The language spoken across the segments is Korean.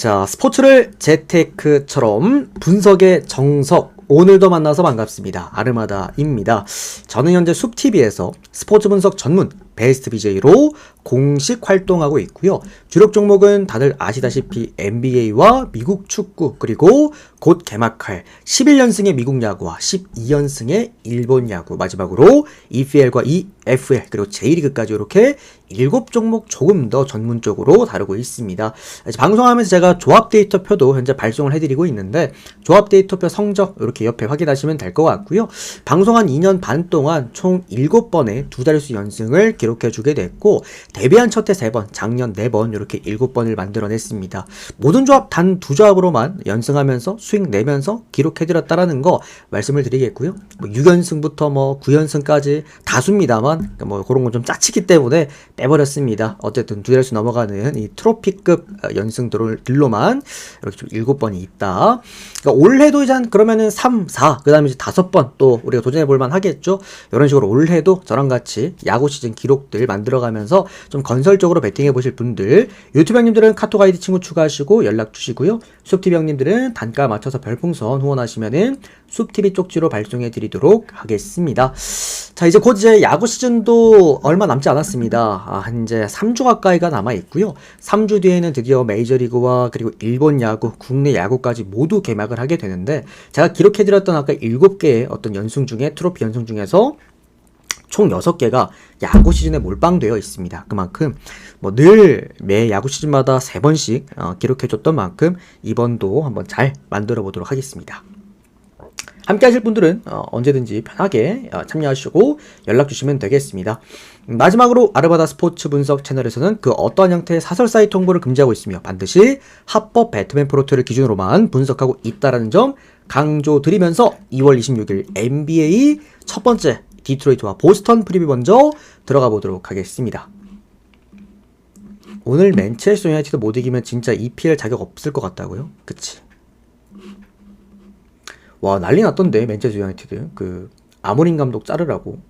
자, 스포츠를 재테크처럼 분석의 정석, 오늘도 만나서 반갑습니다. 아르마다입니다. 저는 현재 숲TV에서 스포츠 분석 전문 베스트 BJ로 공식 활동하고 있고요. 주력 종목은 다들 아시다시피 NBA와 미국 축구, 그리고 곧 개막할 11연승의 미국 야구와 12연승의 일본 야구, 마지막으로 EPL과 EFL, 그리고 J리그까지 이렇게 7종목 조금 더 전문적으로 다루고 있습니다. 방송하면서 제가 조합 데이터표도 현재 발송을 해드리고 있는데, 조합 데이터표 성적 이렇게 옆에 확인하시면 될 것 같고요. 방송 한 2년 반 동안 총 7번의 두 자릿수 연승을 기록해주게 됐고, 데뷔한 첫 해 3번, 작년 4번 이렇게 7번을 만들어냈습니다. 모든 조합 단 2조합으로만 연승하면서 수익 내면서 기록해드렸다라는 거 말씀을 드리겠고요. 6연승부터 9연승까지 다수입니다만 그런 건 좀 짜치기 때문에 빼버렸습니다. 어쨌든 두 자릿수 넘어가는 이 트로피급 연승들로만 이렇게 좀 7번이 있다. 그러니까 올해도 이제 그러면은 3, 4, 그 다음에 이제 5번 또 우리가 도전해볼만 하겠죠. 이런 식으로 올해도 저랑 같이 야구 시즌 기록들 만들어가면서 좀 건설적으로 베팅해보실 분들, 유튜브 형님들은 카톡 아이디 친구 추가하시고 연락 주시고요. 숲TV 형님들은 단가 맞춰서 별풍선 후원하시면은 숲TV 쪽지로 발송해드리도록 하겠습니다. 자, 이제 야구 시즌도 얼마 남지 않았습니다. 이제 3주 가까이가 남아있고요. 3주 뒤에는 드디어 메이저리그와 그리고 일본 야구, 국내 야구까지 모두 개막을 하게 되는데, 제가 기록해드렸던 아까 7개의 어떤 연승 중에, 트로피 연승 중에서 총 6개가 야구 시즌에 몰빵되어 있습니다. 그만큼 늘 매 야구 시즌마다 3번씩 기록해줬던 만큼 이번도 한번 잘 만들어 보도록 하겠습니다. 함께 하실 분들은 언제든지 편하게 참여하시고 연락 주시면 되겠습니다. 마지막으로 아르바다 스포츠 분석 채널에서는 그 어떠한 형태의 사설 사이트 홍보를 금지하고 있으며 반드시 합법 배트맨 프로토를 기준으로만 분석하고 있다는 점 강조드리면서 2월 26일 NBA 첫 번째 디트로이트와 보스턴 프리뷰 먼저 들어가 보도록 하겠습니다. 오늘 맨체스터 유나이티드 못 이기면 진짜 EPL 자격 없을 것 같다고요? 그치? 와, 난리 났던데 맨체스터 유나이티드 아모린 감독 자르라고.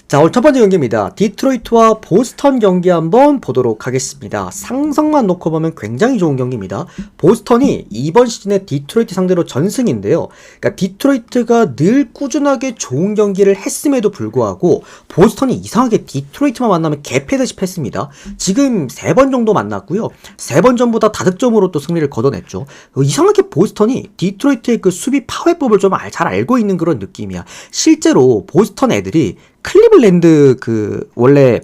자, 오늘 첫 번째 경기입니다. 디트로이트와 보스턴 경기 한번 보도록 하겠습니다. 상성만 놓고 보면 굉장히 좋은 경기입니다. 보스턴이 이번 시즌에 디트로이트 상대로 전승인데요. 그러니까 디트로이트가 늘 꾸준하게 좋은 경기를 했음에도 불구하고 보스턴이 이상하게 디트로이트만 만나면 개패듯이 패습니다. 지금 3번 정도 만났고요. 3번 전부 다 다득점으로 또 승리를 거둬냈죠. 이상하게 보스턴이 디트로이트의 그 수비 파괴법을 좀 잘 알고 있는 그런 느낌이야. 실제로 보스턴 애들이 클리블랜드 원래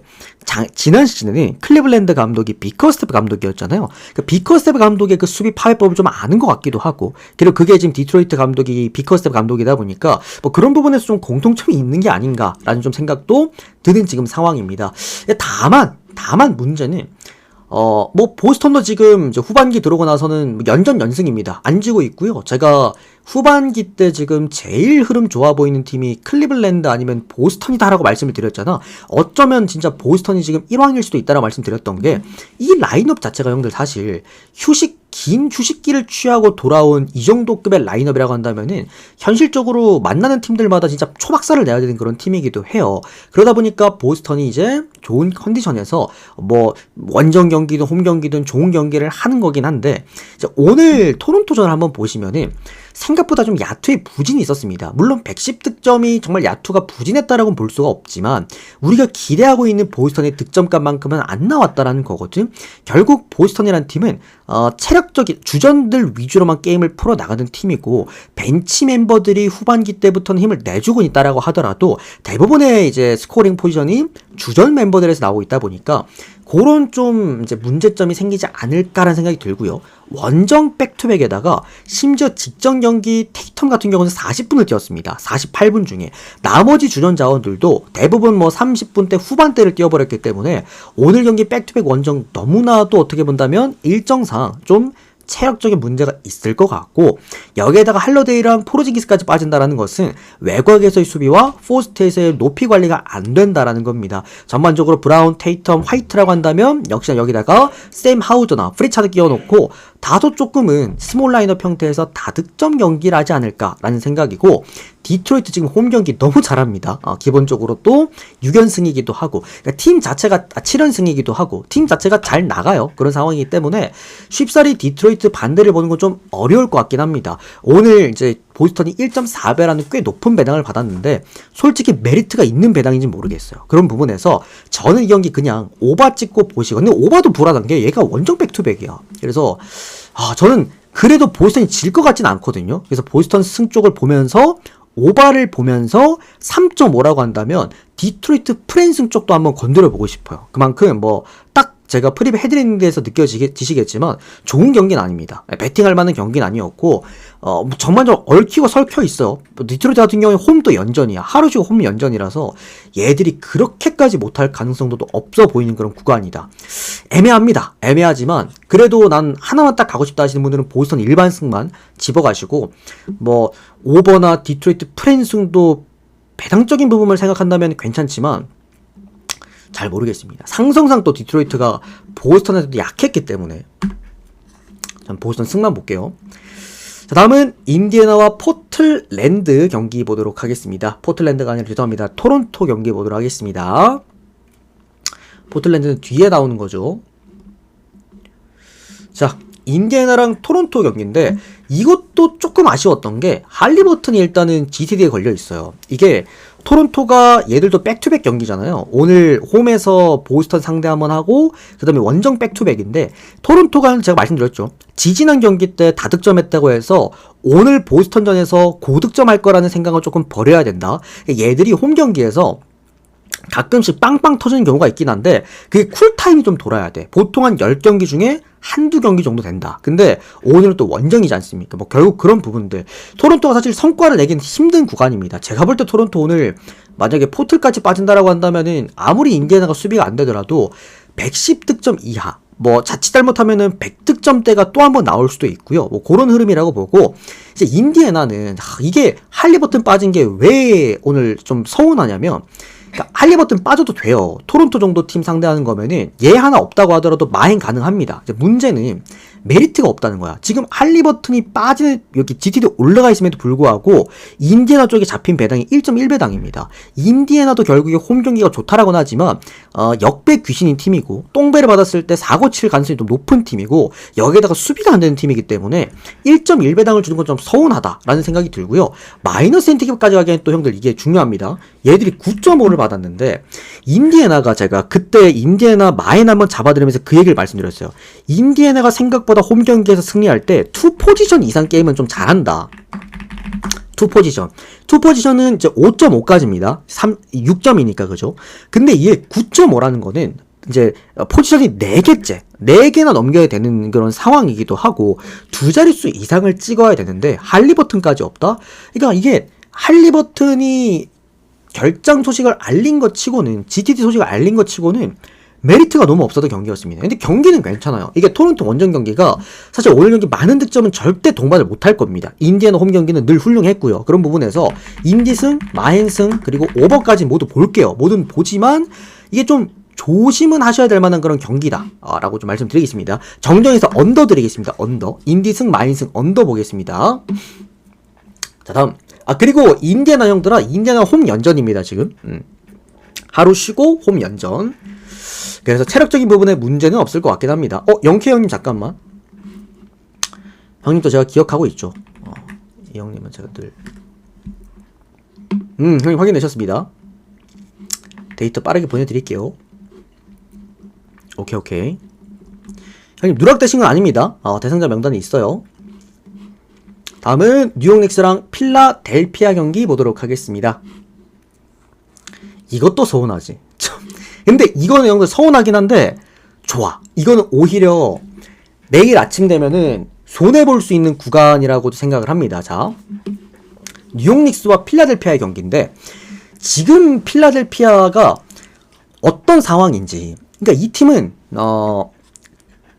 지난 시즌에는 클리블랜드 감독이 비커스텝 감독이었잖아요. 비커스텝 감독의 그 수비 파괴법을 좀 아는 것 같기도 하고, 그리고 그게 지금 디트로이트 감독이 비커스텝 감독이다 보니까 그런 부분에서 좀 공통점이 있는 게 아닌가라는 좀 생각도 드는 지금 상황입니다. 다만 문제는 보스턴도 지금 후반기 들어오고 나서는 연승입니다. 안 지고 있고요. 제가 후반기 때 지금 제일 흐름 좋아 보이는 팀이 클리블랜드 아니면 보스턴이다라고 말씀을 드렸잖아. 어쩌면 진짜 보스턴이 지금 1왕일 수도 있다라고 말씀드렸던 게, 이 라인업 자체가 형들 사실 긴 휴식기를 취하고 돌아온 이 정도 급의 라인업이라고 한다면은 현실적으로 만나는 팀들마다 진짜 초박살을 내야 되는 그런 팀이기도 해요. 그러다 보니까 보스턴이 이제 좋은 컨디션에서 원정 경기든 홈 경기든 좋은 경기를 하는 거긴 한데, 이제 오늘 토론토전을 한번 보시면은 생각보다 좀 야투의 부진이 있었습니다. 물론 110득점이 정말 야투가 부진했다라고는 볼 수가 없지만 우리가 기대하고 있는 보스턴의 득점값만큼은 안 나왔다라는 거거든. 결국 보스턴이라는 팀은 체력적인 주전들 위주로만 게임을 풀어나가는 팀이고, 벤치 멤버들이 후반기 때부터는 힘을 내주고 있다라고 하더라도 대부분의 이제 스코링 포지션이 주전 멤버들에서 나오고 있다 보니까 그런 좀 이제 문제점이 생기지 않을까라는 생각이 들고요. 원정 백투백에다가 심지어 직전 경기 테이텀 같은 경우는 40분을 뛰었습니다. 48분 중에 나머지 주전 자원들도 대부분 30분대 후반대를 뛰어버렸기 때문에 오늘 경기 백투백 원정 너무나도 어떻게 본다면 일정상 좀 체력적인 문제가 있을 것 같고, 여기에다가 할러데이랑 포르징기스까지 빠진다라는 것은 외곽에서의 수비와 포스트에서의 높이 관리가 안 된다라는 겁니다. 전반적으로 브라운, 테이텀, 화이트라고 한다면 역시나 여기다가 샘 하우저나 프리차드 끼워놓고 다소 조금은 스몰 라인업 형태에서 다득점 경기를 하지 않을까라는 생각이고, 디트로이트 지금 홈 경기 너무 잘합니다. 기본적으로 또 6연승이기도 하고, 그러니까 팀 자체가 7연승이기도 하고, 팀 자체가 잘 나가요. 그런 상황이기 때문에 쉽사리 디트로이트 반대를 보는 건 좀 어려울 것 같긴 합니다. 오늘 이제 보스턴이 1.4배라는 꽤 높은 배당을 받았는데 솔직히 메리트가 있는 배당인지 모르겠어요. 그런 부분에서 저는 이 경기 그냥 오바 찍고 보시고, 근데 오바도 불안한 게 얘가 원정 백투백이야. 그래서 저는 그래도 보스턴이 질 것 같진 않거든요. 그래서 보스턴 승 쪽을 보면서 오바를 보면서 3.5라고 한다면 디트로이트 프랜승 쪽도 한번 건드려 보고 싶어요. 그만큼 딱 제가 프리뷰 해드리는 데서 느껴지시겠지만 좋은 경기는 아닙니다. 배팅할 만한 경기는 아니었고 전반적으로 얽히고 설켜 있어. 디트로이트 같은 경우에 홈도 연전이야. 하루 쉬고 홈 연전이라서 얘들이 그렇게까지 못할 가능성도 없어 보이는 그런 구간이다. 애매합니다. 애매하지만 그래도 난 하나만 딱 가고 싶다 하시는 분들은 보스턴 일반승만 집어가시고 오버나 디트로이트 프랜승도 배당적인 부분을 생각한다면 괜찮지만 잘 모르겠습니다. 상성상 또 디트로이트가 보스턴에서도 약했기 때문에 전 보스턴 승만 볼게요. 자, 다음은 인디애나와 포틀랜드 경기 보도록 하겠습니다. 포틀랜드가 아니라 죄송합니다. 토론토 경기 보도록 하겠습니다. 포틀랜드는 뒤에 나오는 거죠. 자, 인디애나랑 토론토 경기인데 이것도 조금 아쉬웠던 게 할리버튼이 일단은 GTD에 걸려 있어요. 이게 토론토가 얘들도 백투백 경기잖아요. 오늘 홈에서 보스턴 상대 한번 하고 그 다음에 원정 백투백인데 토론토가 제가 말씀드렸죠. 지지난 경기 때 다득점했다고 해서 오늘 보스턴전에서 고득점 할 거라는 생각을 조금 버려야 된다. 얘들이 홈 경기에서 가끔씩 빵빵 터지는 경우가 있긴 한데 그게 쿨타임이 좀 돌아야 돼. 보통 한 10경기 중에 한두 경기 정도 된다. 근데 오늘은 또 원정이지 않습니까? 결국 그런 부분들. 토론토가 사실 성과를 내긴 힘든 구간입니다. 제가 볼 때 토론토 오늘 만약에 포틀까지 빠진다라고 한다면은 아무리 인디애나가 수비가 안 되더라도 110득점 이하. 자칫 잘못하면은 100득점대가 또 한 번 나올 수도 있고요. 그런 흐름이라고 보고, 이제 인디애나는, 이게 할리버튼 빠진 게 왜 오늘 좀 서운하냐면, 그러니까 할리버튼 빠져도 돼요. 토론토 정도 팀 상대하는 거면은 얘 하나 없다고 하더라도 마행 가능합니다. 이제 문제는 메리트가 없다는 거야. 지금 할리버튼이 빠지는 여기 GTD 올라가 있음에도 불구하고 인디애나 쪽에 잡힌 배당이 1.1배당입니다. 인디애나도 결국에 홈 경기가 좋다라고는 하지만 역배 귀신인 팀이고 똥배를 받았을 때 사고 칠 가능성이 좀 높은 팀이고 여기에다가 수비가 안 되는 팀이기 때문에 1.1배당을 주는 건 좀 서운하다라는 생각이 들고요. 마이너스 엔티기까지 가기엔 또 형들 이게 중요합니다. 얘들이 9.5를 받았는데 인디애나가 제가 그때 인디애나 마인 한번 잡아드리면서 그 얘기를 말씀드렸어요. 인디애나가 생각보다 홈 경기에서 승리할 때 투 포지션 이상 게임은 좀 잘한다. 투 포지션은 이제 5.5까지입니다. 6점이니까 그죠? 근데 이게 9.5라는 거는 이제 포지션이 4개나 넘겨야 되는 그런 상황이기도 하고 두 자릿수 이상을 찍어야 되는데 할리버튼까지 없다? 그러니까 이게 할리버튼이 결장 소식을 알린 것 치고는 GTD 소식을 알린 것 치고는 메리트가 너무 없었던 경기였습니다. 근데 경기는 괜찮아요. 이게 토론토 원정 경기가 사실 오늘 경기 많은 득점은 절대 동반을 못할 겁니다. 인디애나 홈 경기는 늘 훌륭했고요. 그런 부분에서 인디승, 마행승 그리고 오버까지 모두 볼게요. 모든 보지만 이게 좀 조심은 하셔야 될 만한 그런 경기다 라고 좀 말씀드리겠습니다. 정정해서 언더 드리겠습니다. 언더. 인디승, 마행승 언더 보겠습니다. 자, 다음. 그리고 인디애나 형들아, 인디애나 홈 연전입니다, 지금. 하루 쉬고 홈 연전. 그래서 체력적인 부분에 문제는 없을 것 같긴 합니다. 영케 형님 잠깐만. 형님도 제가 기억하고 있죠. 이 형님은 제가 늘. 형님 확인되셨습니다. 데이터 빠르게 보내드릴게요. 오케이. 형님 누락되신 건 아닙니다. 대상자 명단이 있어요. 다음은 뉴욕 닉스랑 필라델피아 경기 보도록 하겠습니다. 이것도 서운하지. 근데 이거는 형들 서운하긴 한데 좋아. 이거는 오히려 내일 아침 되면은 손해볼 수 있는 구간이라고도 생각을 합니다. 자, 뉴욕 닉스와 필라델피아의 경기인데 지금 필라델피아가 어떤 상황인지, 그러니까 이 팀은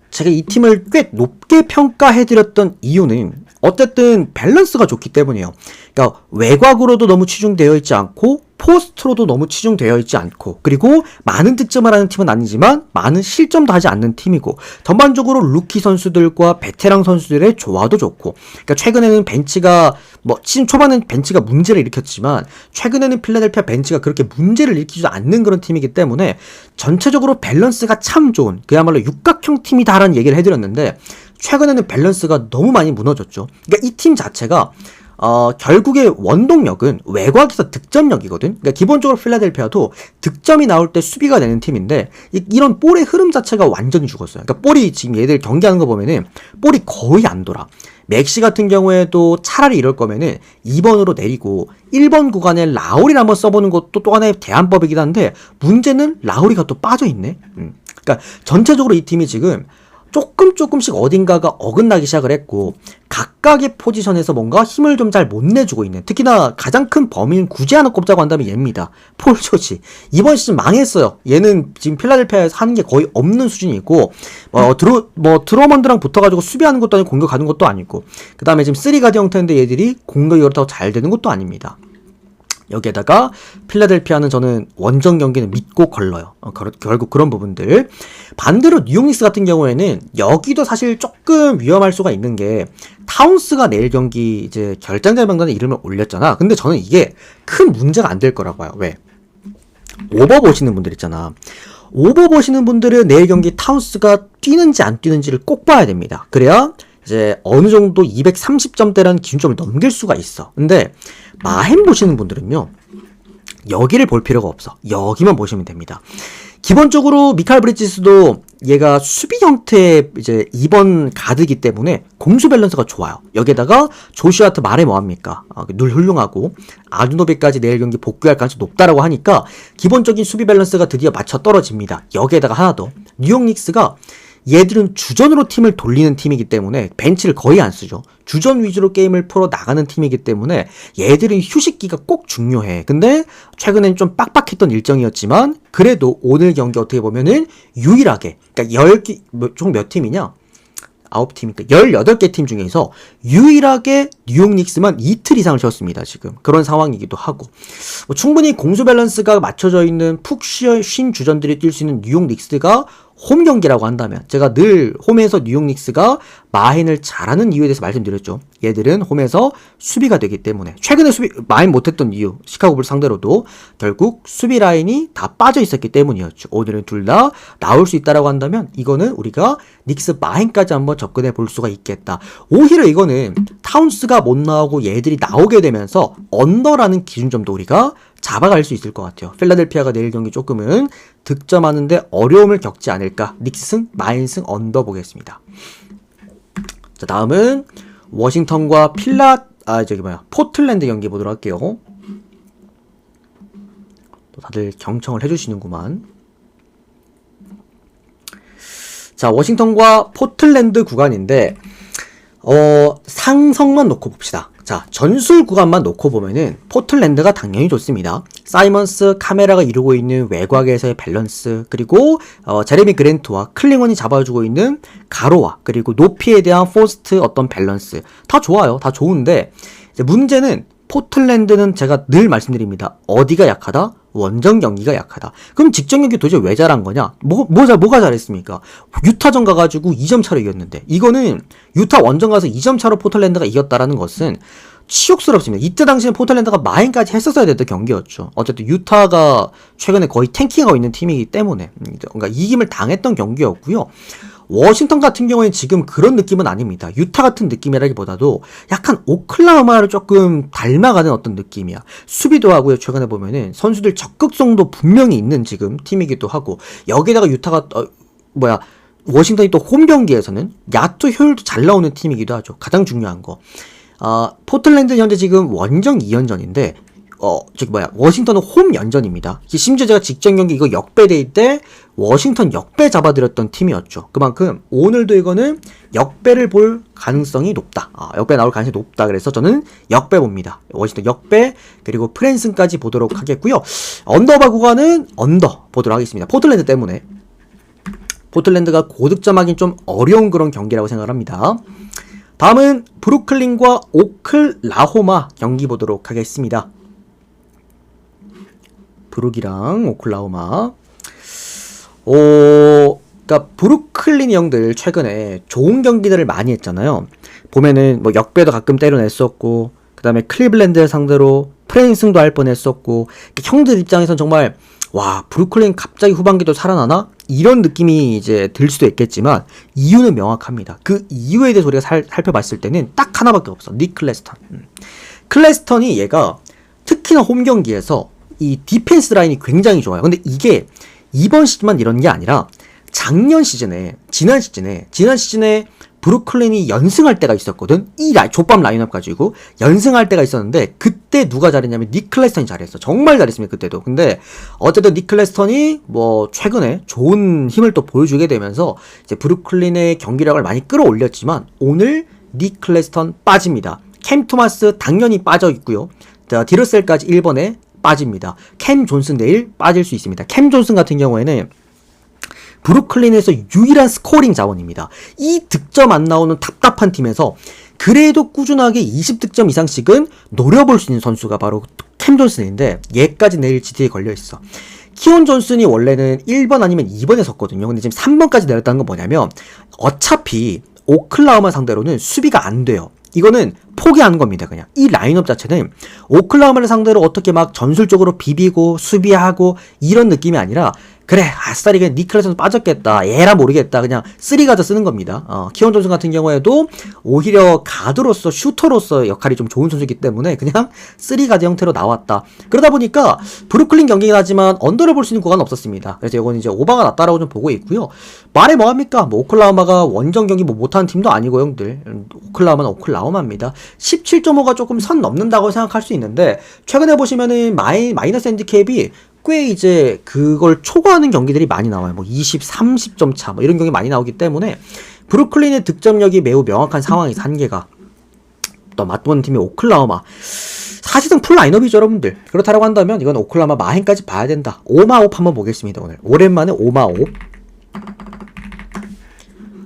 제가 이 팀을 꽤 높게 평가해드렸던 이유는 어쨌든 밸런스가 좋기 때문이에요. 그러니까 외곽으로도 너무 치중되어 있지 않고 포스트로도 너무 치중되어 있지 않고, 그리고 많은 득점을 하는 팀은 아니지만 많은 실점도 하지 않는 팀이고, 전반적으로 루키 선수들과 베테랑 선수들의 조화도 좋고, 그러니까 최근에는 벤치가 시즌 초반엔 벤치가 문제를 일으켰지만 최근에는 필라델피아 벤치가 그렇게 문제를 일으키지 않는 그런 팀이기 때문에 전체적으로 밸런스가 참 좋은, 그야말로 육각형 팀이다라는 얘기를 해드렸는데, 최근에는 밸런스가 너무 많이 무너졌죠. 그러니까 이 팀 자체가 결국에 원동력은 외곽에서 득점력이거든. 그러니까 기본적으로 필라델피아도 득점이 나올 때 수비가 되는 팀인데, 이런 볼의 흐름 자체가 완전히 죽었어요. 그러니까 볼이 지금 얘들 경기하는 거 보면은 볼이 거의 안 돌아. 맥시 같은 경우에도 차라리 이럴 거면은 2번으로 내리고 1번 구간에 라울이를 한번 써보는 것도 또 하나의 대안법이긴 한데, 문제는 라울이가 또 빠져있네. 그러니까 전체적으로 이 팀이 지금 조금씩 어딘가가 어긋나기 시작을 했고, 각각의 포지션에서 뭔가 힘을 좀 잘 못 내주고 있는, 특히나 가장 큰 범인은 굳이 하나 꼽자고 한다면 얘입니다. 폴 조지. 이번 시즌 망했어요. 얘는 지금 필라델피아에서 하는 게 거의 없는 수준이고, 드로먼드랑 붙어가지고 수비하는 것도 아니고 공격하는 것도 아니고, 그 다음에 지금 3가드 형태인데 얘들이 공격이 그렇다고 잘 되는 것도 아닙니다. 여기에다가 필라델피아는 저는 원정 경기는 믿고 걸러요. 결국 그런 부분들. 반대로 뉴욕 닉스 같은 경우에는 여기도 사실 조금 위험할 수가 있는 게, 타운스가 내일 경기 이제 결장자 명단에 이름을 올렸잖아. 근데 저는 이게 큰 문제가 안 될 거라고 봐요. 왜? 오버 보시는 분들 있잖아. 오버 보시는 분들은 내일 경기 타운스가 뛰는지 안 뛰는지를 꼭 봐야 됩니다. 그래야 이제 어느 정도 230점대라는 기준점을 넘길 수가 있어. 근데 마햄 보시는 분들은요, 여기를 볼 필요가 없어. 여기만 보시면 됩니다. 기본적으로 미칼 브리지스도 얘가 수비 형태의 이제 2번 가드기 때문에 공수 밸런스가 좋아요. 여기에다가 조슈아트 말해 뭐합니까? 늘 훌륭하고 아두노비까지 내일 경기 복귀할 가능성이 높다라고 하니까 기본적인 수비 밸런스가 드디어 맞춰 떨어집니다. 여기에다가 하나 더, 뉴욕 닉스가 얘들은 주전으로 팀을 돌리는 팀이기 때문에 벤치를 거의 안 쓰죠. 주전 위주로 게임을 풀어 나가는 팀이기 때문에 얘들은 휴식기가 꼭 중요해. 근데 최근엔 좀 빡빡했던 일정이었지만 그래도 오늘 경기 어떻게 보면은 유일하게, 그러니까 10개, 총 몇 팀이냐? 9팀이니까 18개 팀 중에서 유일하게 뉴욕 닉스만 이틀 이상을 쉬었습니다. 지금 그런 상황이기도 하고, 충분히 공수 밸런스가 맞춰져 있는 푹 쉰 주전들이 뛸 수 있는 뉴욕 닉스가 홈 경기라고 한다면, 제가 늘 홈에서 뉴욕 닉스가 마헨을 잘하는 이유에 대해서 말씀드렸죠. 얘들은 홈에서 수비가 되기 때문에, 최근에 수비 마헨 못했던 이유, 시카고 불 상대로도 결국 수비 라인이 다 빠져 있었기 때문이었죠. 오늘은 둘 다 나올 수 있다라고 한다면 이거는 우리가 닉스 마헨까지 한번 접근해 볼 수가 있겠다. 오히려 이거는 타운스가 못 나오고 얘들이 나오게 되면서 언더라는 기준점도 우리가 잡아갈 수 있을 것 같아요. 필라델피아가 내일 경기 조금은 득점하는데 어려움을 겪지 않을까. 닉스 승, 마인 승 언더 보겠습니다. 자, 다음은 워싱턴과 포틀랜드 경기 보도록 할게요. 또 다들 경청을 해주시는구만. 자, 워싱턴과 포틀랜드 구간인데, 상성만 놓고 봅시다. 자, 전술 구간만 놓고 보면은 포틀랜드가 당연히 좋습니다. 사이먼스, 카메라가 이루고 있는 외곽에서의 밸런스, 그리고 제레미 그랜트와 클링원이 잡아주고 있는 가로와 그리고 높이에 대한 포스트 어떤 밸런스 다 좋아요. 다 좋은데 이제 문제는 포틀랜드는 제가 늘 말씀드립니다. 어디가 약하다? 원정 경기가 약하다. 그럼 직전 경기 도대체 왜 잘한 거냐? 뭐가 잘했습니까? 유타전 가가지고 2점 차로 이겼는데, 이거는 유타 원정 가서 2점 차로 포틀랜드가 이겼다라는 것은 치욕스럽습니다. 이때 당시에 포틀랜드가 마인까지 했었어야 됐던 경기였죠. 어쨌든 유타가 최근에 거의 탱킹하고 있는 팀이기 때문에 그러니까 이김을 당했던 경기였고요. 워싱턴 같은 경우에는 지금 그런 느낌은 아닙니다. 유타 같은 느낌이라기보다도 약간 오클라호마를 조금 닮아가는 어떤 느낌이야. 수비도 하고요. 최근에 보면은 선수들 적극성도 분명히 있는 지금 팀이기도 하고, 여기다가 유타가 워싱턴이 또 홈 경기에서는 야투 효율도 잘 나오는 팀이기도 하죠. 가장 중요한 거. 포틀랜드 현재 지금 원정 2연전인데 워싱턴은 홈 연전입니다. 심지어 제가 직전 경기 이거 역배대일 때 워싱턴 역배 잡아드렸던 팀이었죠. 그만큼 오늘도 이거는 역배를 볼 가능성이 높다. 역배 나올 가능성이 높다. 그래서 저는 역배 봅니다. 워싱턴 역배, 그리고 프랜슨까지 보도록 하겠고요. 언더바 구간은 언더 보도록 하겠습니다. 포틀랜드 때문에. 포틀랜드가 고득점하긴 좀 어려운 그런 경기라고 생각을 합니다. 다음은 브루클린과 오클라호마 경기 보도록 하겠습니다. 브룩이랑 오클라호마. 그러니까 브루클린 형들 최근에 좋은 경기들을 많이 했잖아요. 보면은 뭐 역배도 가끔 때려냈었고, 그 다음에 클리블랜드 상대로 프레인승도 할 뻔했었고, 형들 입장에선 정말 와, 브루클린 갑자기 후반기도 살아나나? 이런 느낌이 이제 들 수도 있겠지만 이유는 명확합니다. 그 이유에 대해서 우리가 살펴봤을 때는 딱 하나밖에 없어. 닉 클래스턴. 클래스턴이 얘가 특히나 홈 경기에서 이 디펜스 라인이 굉장히 좋아요. 근데 이게 이번 시즌만 이런 게 아니라 지난 시즌에 브루클린이 연승할 때가 있었거든. 이 족밥 라인업 가지고 연승할 때가 있었는데 그때 누가 잘했냐면 닉 클래스턴이 잘했어. 정말 잘했습니다 그때도. 근데 어쨌든 닉 클래스턴이 뭐 최근에 좋은 힘을 또 보여주게 되면서 이제 브루클린의 경기력을 많이 끌어올렸지만 오늘 닉 클래스턴 빠집니다. 캠 토마스 당연히 빠져 있고요. 디러셀까지 1번에 빠집니다. 캠 존슨 내일 빠질 수 있습니다. 캠 존슨 같은 경우에는 브루클린에서 유일한 스코어링 자원입니다. 이 득점 안 나오는 답답한 팀에서 그래도 꾸준하게 20득점 이상씩은 노려볼 수 있는 선수가 바로 캠 존슨인데 얘까지 내일 GT에 걸려있어. 키온 존슨이 원래는 1번 아니면 2번에 섰거든요. 근데 지금 3번까지 내렸다는 건 뭐냐면 어차피 오클라호마 상대로는 수비가 안 돼요. 이거는 포기하는 겁니다. 그냥 이 라인업 자체는 오클라호마를 상대로 어떻게 막 전술적으로 비비고 수비하고 이런 느낌이 아니라 그래 아싸리 그냥 니클래스는 빠졌겠다 에라 모르겠다 그냥 3가드 쓰는 겁니다. 키온 존슨 같은 경우에도 오히려 가드로서 슈터로서 역할이 좀 좋은 선수이기 때문에 그냥 3가드 형태로 나왔다. 그러다 보니까 브루클린 경기긴 하지만 언더를 볼 수 있는 구간은 없었습니다. 그래서 이건 이제 오바가 났다라고 좀 보고 있고요. 말해 뭐합니까? 뭐 오클라호마가 원정 경기 뭐 못하는 팀도 아니고 형들 오클라호마는 오클라호마입니다. 17.5가 조금 선 넘는다고 생각할 수 있는데 최근에 보시면은 마이너스 핸디캡이 꽤 이제 그걸 초과하는 경기들이 많이 나와요. 뭐 20, 30점 차 뭐 이런 경기 많이 나오기 때문에 브루클린의 득점력이 매우 명확한 상황이죠. 한계가. 또 맞붙는 팀이 오클라호마. 사실상 풀 라인업이죠 여러분들. 그렇다고 한다면 이건 오클라호마 마행까지 봐야 된다. 오마옵 한번 보겠습니다. 오늘 오랜만에 오마옵.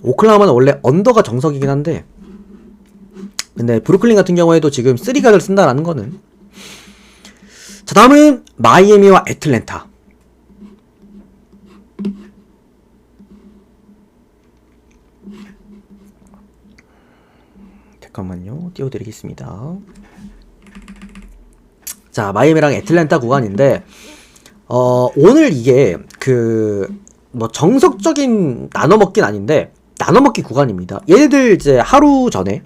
오클라호마는 원래 언더가 정석이긴 한데 근데 브루클린 같은 경우에도 지금 3가드를 쓴다라는 거는 자 다음은 마이애미와 애틀랜타. 잠깐만요 띄워드리겠습니다. 자 마이애미랑 애틀랜타 구간인데 오늘 이게 뭐 정석적인 나눠먹긴 아닌데 나눠먹기 구간입니다. 얘네들 이제 하루 전에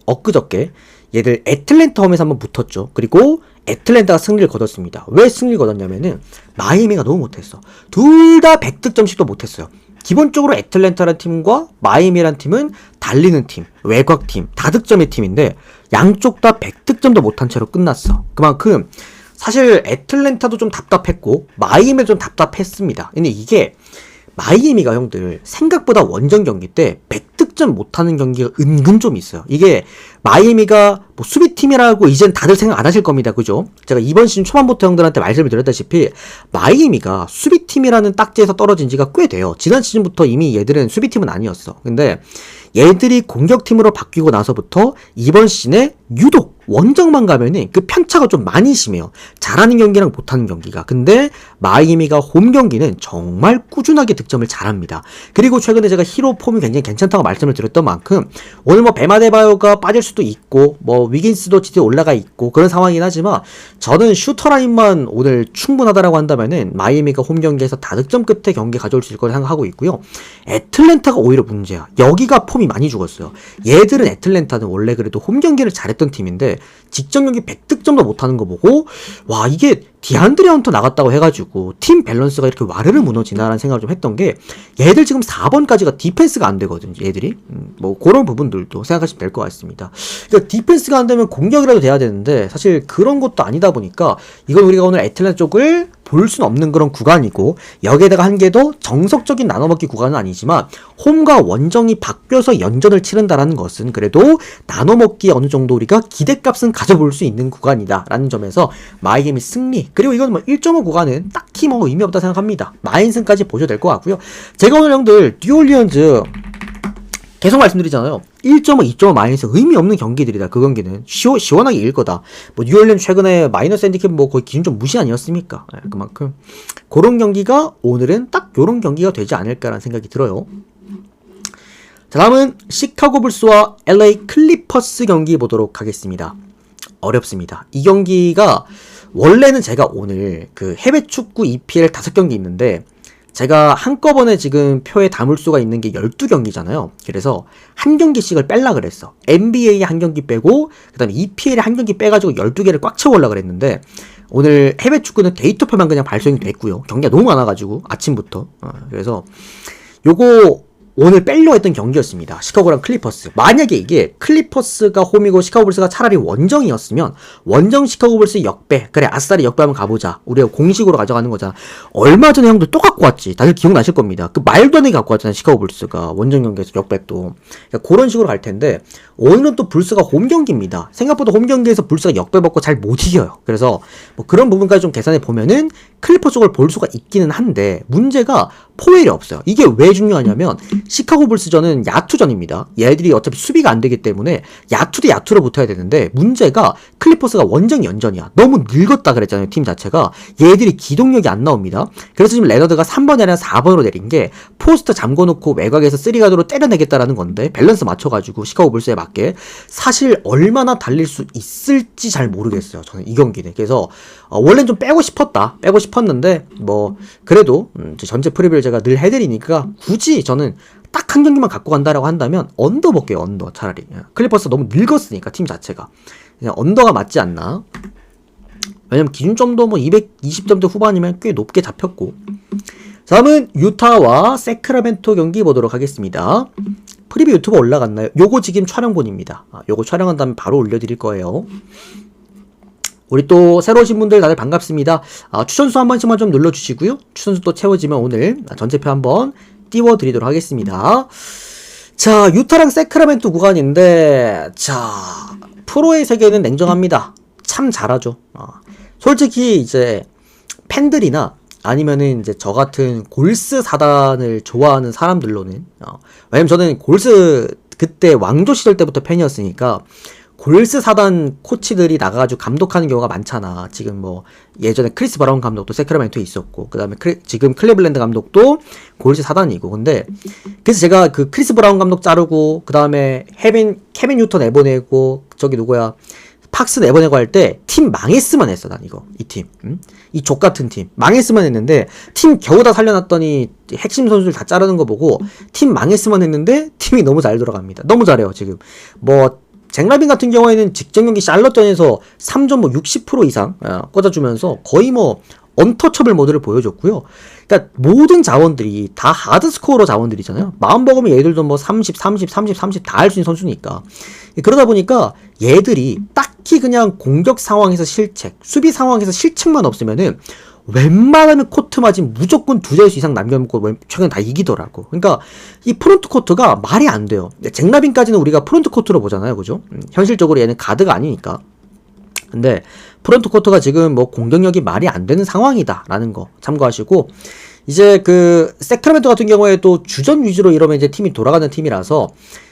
엊그저께 얘들 애틀랜타 홈에서 한번 붙었죠. 그리고 애틀랜타가 승리를 거뒀습니다. 왜 승리를 거뒀냐면은 마이애미가 너무 못했어. 둘 다 100득점씩도 못했어요. 기본적으로 애틀랜타라는 팀과 마이애미라는 팀은 달리는 팀, 외곽팀, 다득점의 팀인데 양쪽 다 100득점도 못한 채로 끝났어. 그만큼 사실 애틀랜타도 좀 답답했고 마이애미도 좀 답답했습니다. 근데 이게 마이애미가 형들 생각보다 원정 경기 때 100득점 못하는 경기가 은근 좀 있어요. 이게 마이애미가 뭐 수비팀이라고 이젠 다들 생각 안 하실 겁니다. 그죠? 제가 이번 시즌 초반부터 형들한테 말씀을 드렸다시피 마이애미가 수비팀이라는 딱지에서 떨어진 지가 꽤 돼요. 지난 시즌부터 이미 얘들은 수비팀은 아니었어. 근데 얘들이 공격팀으로 바뀌고 나서부터 이번 시즌에 유독 원정만 가면은 그 편차가 좀 많이 심해요. 잘하는 경기랑 못하는 경기가. 근데 마이애미가 홈 경기는 정말 꾸준하게 득점을 잘합니다. 그리고 최근에 제가 히로 폼이 굉장히 괜찮다고 말씀을 드렸던 만큼 오늘 뭐 베마데바요가 빠질 수도 있고 뭐 위긴스도 GT 올라가 있고 그런 상황이긴 하지만 저는 슈터 라인만 오늘 충분하다라고 한다면은 마이애미가 홈 경기에서 다득점 끝에 경기 가져올 수 있을 거라 생각하고 있고요. 애틀랜타가 오히려 문제야. 여기가 폼이 많이 죽었어요. 얘들은 애틀랜타는 원래 그래도 홈 경기를 잘했던 팀인데 직전 경기 100득점도 못하는 거 보고 와 이게 디안드레 헌터 나갔다고 해가지고 팀 밸런스가 이렇게 와르르 무너지나라는 생각을 좀 했던 게 얘들 지금 4번까지가 디펜스가 안 되거든요. 얘들이 뭐 그런 부분들도 생각하시면 될 것 같습니다. 그러니까 디펜스가 안 되면 공격이라도 돼야 되는데 사실 그런 것도 아니다 보니까 이건 우리가 오늘 애틀랜타 쪽을 볼 수는 없는 그런 구간이고 여기에다가 한 개 더 정석적인 나눠먹기 구간은 아니지만 홈과 원정이 바뀌어서 연전을 치른다라는 것은 그래도 나눠먹기에 어느 정도 우리가 기대값은 가져볼 수 있는 구간이다라는 점에서 마이애미 승리. 그리고 이건 뭐 1.5 구간은 딱히 뭐 의미 없다 생각합니다. 마인승까지 보셔도 될 것 같고요. 제가 오늘 형들 뉴올리언즈 계속 말씀드리잖아요. 1.5, 2.5 마이너스 의미 없는 경기들이다. 그 경기는 시원하게 이길 거다. 뭐 뉴올리언 최근에 마이너스 핸디캡 뭐 거의 기준 좀 무시 아니었습니까? 그만큼 그런 경기가 오늘은 딱 요런 경기가 되지 않을까라는 생각이 들어요. 자, 다음은 시카고 불스와 LA 클리퍼스 경기 보도록 하겠습니다. 어렵습니다. 이 경기가 원래는 제가 오늘 그 해외 축구 EPL 5경기 있는데 제가 한꺼번에 지금 표에 담을 수가 있는 게 12경기잖아요. 그래서 한 경기씩을 뺄라 그랬어. NBA 한 경기 빼고 그 다음에 EPL에 한 경기 빼가지고 12개를 꽉 채우려고 그랬는데 오늘 해외 축구는 데이터표만 그냥 발송이 됐고요. 경기가 너무 많아가지고 아침부터 그래서 요거 오늘 빼려고 했던 경기였습니다. 시카고랑 클리퍼스. 만약에 이게 클리퍼스가 홈이고 시카고 불스가 차라리 원정이었으면 원정 시카고 불스 역배. 그래 아싸리 역배 한번 가보자. 우리가 공식으로 가져가는 거잖아. 얼마 전에 형들 또 갖고 왔지. 다들 기억나실 겁니다. 그 말도 안 되게 갖고 왔잖아요. 시카고 불스가 원정 경기에서 역배도. 그러니까 그런 식으로 갈 텐데 오늘은 또 불스가 홈 경기입니다. 생각보다 홈 경기에서 불스가 역배 먹고 잘 못 이겨요. 그래서 뭐 그런 부분까지 좀 계산해 보면은 클리퍼 쪽을 볼 수가 있기는 한데 문제가 포웰이 없어요. 이게 왜 중요하냐면 시카고 불스전은 야투전입니다. 얘들이 어차피 수비가 안 되기 때문에 야투 대 야투로 붙어야 되는데 문제가 클리퍼스가 원정 연전이야. 너무 늙었다 그랬잖아요. 팀 자체가. 얘들이 기동력이 안 나옵니다. 그래서 지금 레너드가 3번이 아니라 4번으로 내린 게 포스트 잠궈놓고 외곽에서 3가드로 때려내겠다라는 건데 밸런스 맞춰가지고 시카고 불스에 맞게 사실 얼마나 달릴 수 있을지 잘 모르겠어요. 저는 이 경기는. 그래서 원래는 좀 빼고 싶었는데 뭐 그래도 전체 프리뷰를 제가 늘 해드리니까 굳이 저는 딱 한 경기만 갖고 간다라고 한다면 언더 볼게요. 언더 차라리. 클리퍼스 너무 늙었으니까 팀 자체가 그냥 언더가 맞지 않나. 왜냐면 기준점도 뭐 220점대 후반이면 꽤 높게 잡혔고. 다음은 유타와 세크라멘토 경기 보도록 하겠습니다. 프리뷰 유튜브 올라갔나요? 요거 지금 촬영본입니다. 요거 촬영한 다음에 바로 올려드릴 거예요. 우리 또 새로 오신 분들 다들 반갑습니다. 추천수 한 번씩만 좀 눌러주시고요. 추천수 또 채워지면 오늘 전체표 한번 띄워드리도록 하겠습니다. 자, 유타랑 세크라멘토 구간인데 자, 프로의 세계는 냉정합니다. 참 잘하죠. 솔직히 이제 팬들이나 아니면은 이제 저 같은 골스 사단을 좋아하는 사람들로는 왜냐면 저는 골스 그때 왕조 시절 때부터 팬이었으니까 골스 사단 코치들이 나가가지고 감독하는 경우가 많잖아. 지금 뭐 예전에 크리스 브라운 감독도 세크라멘토에 있었고 그 다음에 지금 클리블랜드 감독도 골스 사단이고. 근데 그래서 제가 그 크리스 브라운 감독 자르고 그 다음에 케빈 뉴턴 내보내고 저기 누구야 팍스 내보내고 할 때 팀 망했으면 했어. 난 이 팀 이 족같은 팀 망했으면 했는데 팀 겨우 다 살려놨더니 핵심 선수들 다 자르는 거 보고 팀 망했으면 했는데 팀이 너무 잘 돌아갑니다. 너무 잘해요 지금. 뭐 잭라빈 같은 경우에는 직전 경기 샬럿전에서 3점 뭐 60% 이상 꽂아주면서 거의 뭐 언터처블 모드를 보여줬고요. 그러니까 모든 자원들이 다 하드스코어로 자원들이잖아요. 마음 먹으면 얘들도 뭐 30 다 할 수 있는 선수니까. 그러다 보니까 얘들이 딱히 그냥 공격 상황에서 실책, 수비 상황에서 실책만 없으면은 웬만하면 코트 맞으면 무조건 2자릿수 이상 남겨먹고 최근에 다 이기더라고. 그러니까 이 프론트 코트가 말이 안 돼요. 잭라빈까지는 우리가 프론트 코트로 보잖아요. 그죠? 현실적으로 얘는 가드가 아니니까. 근데 프론트 코트가 지금 뭐 공격력이 말이 안 되는 상황이다라는 거 참고하시고, 이제 그 세크라멘토 같은 경우에도 주전 위주로 이러면 이제 팀이 돌아가는 팀이라서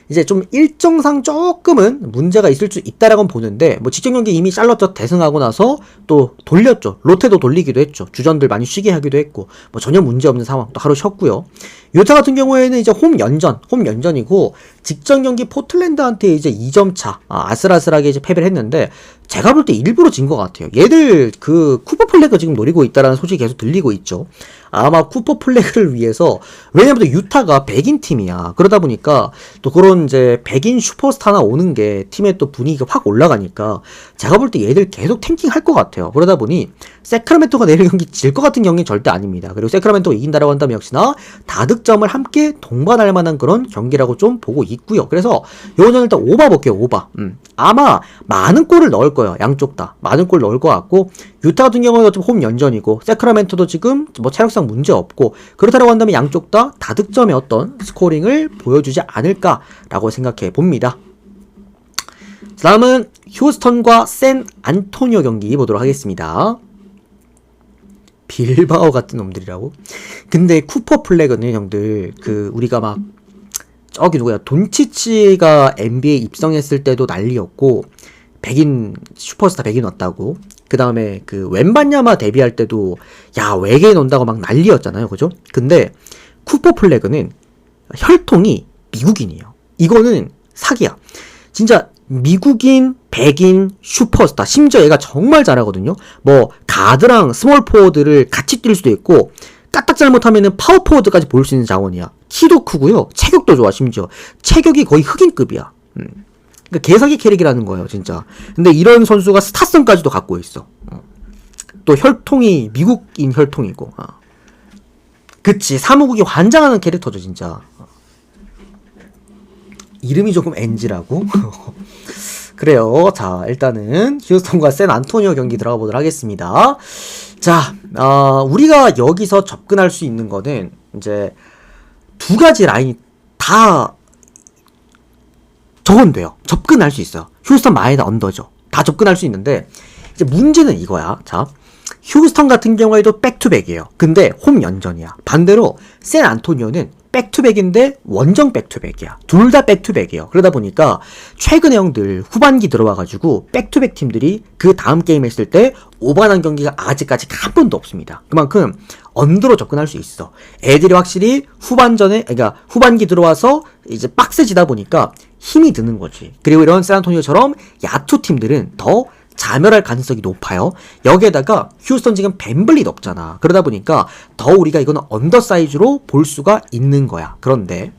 이제 좀 일정상 조금은 문제가 있을 수 있다라고 보는데, 뭐 직전 경기 이미 샬럿 대승하고 나서 또 돌렸죠. 로테도 돌리기도 했죠. 주전들 많이 쉬게 하기도 했고, 뭐 전혀 문제 없는 상황. 또 하루 쉬었고요. 유타 같은 경우에는 이제 홈 연전이고, 직전 경기 포틀랜드한테 이제 2점 차, 아슬아슬하게 이제 패배를 했는데, 제가 볼 때 일부러 진 것 같아요. 얘들 그 쿠퍼 플래그 지금 노리고 있다라는 소식이 계속 들리고 있죠. 아마 쿠퍼 플래그를 위해서, 왜냐면 또 유타가 백인 팀이야. 그러다 보니까 또 그런 이제 백인 슈퍼스타나 오는 게 팀의 또 분위기가 확 올라가니까 제가 볼 때 얘들 계속 탱킹 할 것 같아요. 그러다 보니 세크라멘토가 내일 경기 질 것 같은 경기는 절대 아닙니다. 그리고 세크라멘토가 이긴다라고 한다면 역시나 다득점을 함께 동반할 만한 그런 경기라고 좀 보고 있고요. 그래서 요거는 일단 오바 볼게요. 오바. 아마 많은 골을 넣을 거예요. 양쪽 다 많은 골 넣을 것 같고, 유타 같은 경우는 어차피 홈 연전이고 세크라멘토도 지금 뭐 체력상 문제 없고, 그렇다고 한다면 양쪽 다 다득점의 어떤 스코링을 보여주지 않을까라고 생각해 봅니다. 다음은 휴스턴과 샌 안토니오 경기 보도록 하겠습니다. 빌바오 같은 놈들이라고? 근데 쿠퍼 플래그는 형들 그 우리가 막 저기 누구야, 돈치치가 NBA 입성했을 때도 난리였고, 백인 슈퍼스타 백인 왔다고. 그 다음에 그 웬반야마 데뷔할 때도 야 외계인 온다고 막 난리였잖아요, 그죠? 근데 쿠퍼 플래그는 혈통이 미국인이에요. 이거는 사기야. 진짜 미국인 백인 슈퍼스타. 심지어 얘가 정말 잘하거든요. 뭐 가드랑 스몰 포워드를 같이 뛸 수도 있고 까딱 잘못하면은 파워 포워드까지 볼 수 있는 자원이야. 키도 크고요. 체격도 좋아. 심지어 체격이 거의 흑인급이야. 그러니까 개사기 캐릭이라는 거예요, 진짜. 근데 이런 선수가 스타성까지도 갖고 있어. 또 혈통이 미국인 혈통이고. 그치, 사무국이 환장하는 캐릭터죠, 진짜. 이름이 조금 NG라고? 그래요. 자, 일단은 휴스턴과 샌안토니오 경기 들어가 보도록 하겠습니다. 자, 우리가 여기서 접근할 수 있는 거는 이제 두 가지 라인이 다 적은돼요. 접근할 수 있어요. 휴스턴 마이너 언더죠. 다 접근할 수 있는데 이제 문제는 이거야. 자, 휴스턴 같은 경우에도 백투백이에요. 근데 홈 연전이야. 반대로 샌안토니오는 백투백인데 원정 백투백이야. 둘 다 백투백이에요. 그러다 보니까 최근에 형들 후반기 들어와가지고 백투백 팀들이 그 다음 게임 했을 때 오반한 경기가 아직까지 한 번도 없습니다. 그만큼 언더로 접근할 수 있어. 애들이 확실히 후반전에, 그러니까 후반기 들어와서 이제 빡세지다 보니까 힘이 드는 거지. 그리고 이런 샌안토니오처럼 야투 팀들은 더 자멸할 가능성이 높아요. 여기에다가 휴스턴 지금 벤블리도 없잖아. 그러다 보니까 더 우리가 이거는 언더 사이즈로 볼 수가 있는 거야. 그런데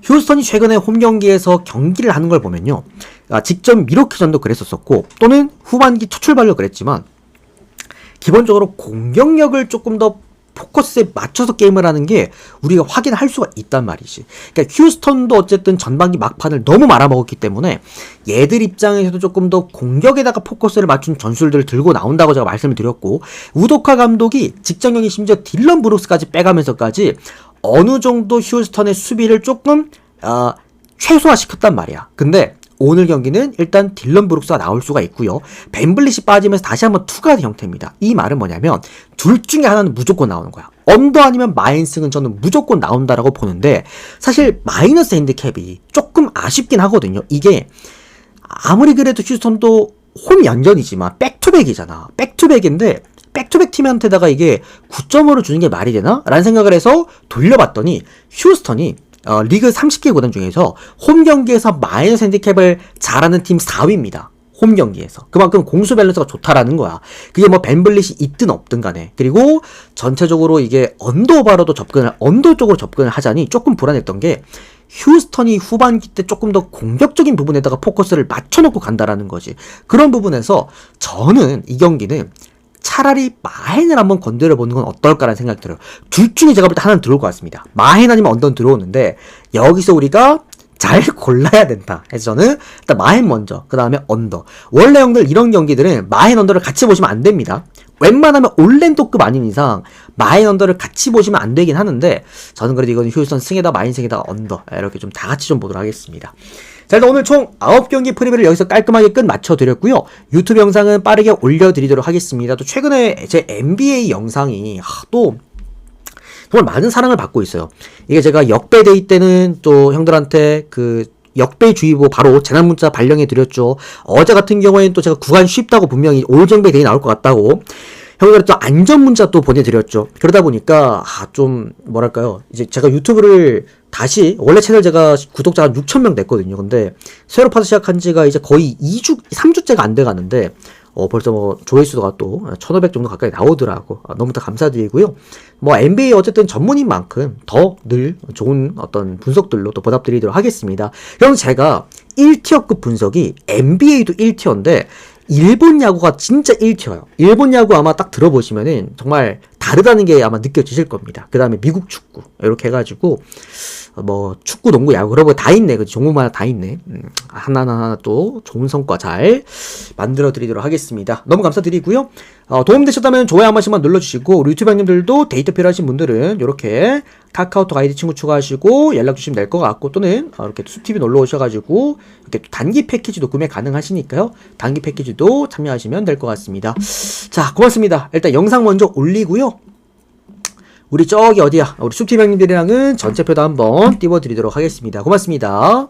휴스턴이 최근에 홈 경기에서 경기를 하는 걸 보면요, 직접 미러키전도 그랬었었고 또는 후반기 첫 출발로 그랬지만 기본적으로 공격력을 조금 더 포커스에 맞춰서 게임을 하는 게 우리가 확인할 수가 있단 말이지. 그러니까 휴스턴도 어쨌든 전반기 막판을 너무 말아먹었기 때문에 얘들 입장에서도 조금 더 공격에다가 포커스를 맞춘 전술들을 들고 나온다고 제가 말씀을 드렸고, 우도카 감독이 직전경기 심지어 딜런 브룩스까지 빼가면서까지 어느 정도 휴스턴의 수비를 조금 최소화시켰단 말이야. 근데 오늘 경기는 일단 딜런 브룩스가 나올 수가 있고요. 벤블릿이 빠지면서 다시 한번 투가드 형태입니다. 이 말은 뭐냐면 둘 중에 하나는 무조건 나오는 거야. 언더 아니면 마인스는 저는 무조건 나온다라고 보는데, 사실 마이너스 핸디캡이 조금 아쉽긴 하거든요. 이게 아무리 그래도 휴스턴도 홈 연전이지만 백투백이잖아. 백투백인데 백투백 팀한테다가 이게 9.5를 주는 게 말이 되나? 라는 생각을 해서 돌려봤더니 휴스턴이 리그 30개 구단 중에서 홈 경기에서 마이너스 핸디캡을 잘하는 팀 4위입니다. 홈 경기에서. 그만큼 공수 밸런스가 좋다라는 거야. 그게 뭐 벤블릿이 있든 없든 간에. 그리고 전체적으로 이게 언더 쪽으로 접근을 하자니 조금 불안했던 게 휴스턴이 후반기 때 조금 더 공격적인 부분에다가 포커스를 맞춰놓고 간다라는 거지. 그런 부분에서 저는 이 경기는 차라리 마헨을 한번 건드려보는 건 어떨까라는 생각이 들어요. 둘 중에 제가 볼 때 하나는 들어올 것 같습니다. 마헨 아니면 언더는 들어오는데 여기서 우리가 잘 골라야 된다. 그래서 저는 일단 마헨 먼저, 그 다음에 언더. 원래 형들 이런 경기들은 마헨 언더를 같이 보시면 안 됩니다. 웬만하면 올랜도급 아닌 이상 마인 언더를 같이 보시면 안 되긴 하는데 저는 그래도 이건 휴스턴 승에다 마인 승에다 언더 이렇게 좀 다 같이 좀 보도록 하겠습니다. 자, 일단 오늘 총 9경기 프리뷰를 여기서 깔끔하게 끝 맞춰드렸고요. 유튜브 영상은 빠르게 올려드리도록 하겠습니다. 또 최근에 제 NBA 영상이 또 정말 많은 사랑을 받고 있어요. 이게 제가 역배데이 때는 또 형들한테 그 역배주의보 바로 재난문자 발령해 드렸죠. 어제 같은 경우에는 또 제가 구간 쉽다고 분명히 올정배데이 나올 것 같다고 형들 또 안전문자 또 보내드렸죠. 그러다 보니까 좀 뭐랄까요, 이제 제가 유튜브를 다시 원래 채널 제가 구독자가 6,000명 됐거든요. 근데 새로 파서 시작한 지가 이제 거의 3주째가 안 돼 가는데 벌써 뭐 조회수가 또 1,500 정도 가까이 나오더라고. 너무 다 감사드리고요. 뭐 NBA 어쨌든 전문인 만큼 더 늘 좋은 어떤 분석들로 또 보답드리도록 하겠습니다. 그럼 제가 1티어급 분석이 NBA도 1티어인데 일본 야구가 진짜 1티어예요. 일본 야구 아마 딱 들어보시면은 정말 다르다는 게 아마 느껴지실 겁니다. 그 다음에 미국 축구 이렇게 해가지고 뭐 축구, 농구, 야구 그런 거 다 있네. 그 종목마다 다 있네. 하나하나 또 좋은 성과 잘 만들어 드리도록 하겠습니다. 너무 감사드리고요. 도움되셨다면 좋아요 한 번씩만 눌러주시고 우리 유튜브 형님들도 데이터 필요하신 분들은 이렇게 카카오톡 아이디 친구 추가하시고 연락 주시면 될 것 같고, 또는 이렇게 수TV 놀러 오셔가지고 이렇게 단기 패키지도 구매 가능하시니까요. 단기 패키지도 참여하시면 될 것 같습니다. 자, 고맙습니다. 일단 영상 먼저 올리고요. 우리 저기 어디야? 우리 숲팀 형님들이랑은 전체표도 한번 띄워드리도록 하겠습니다. 고맙습니다.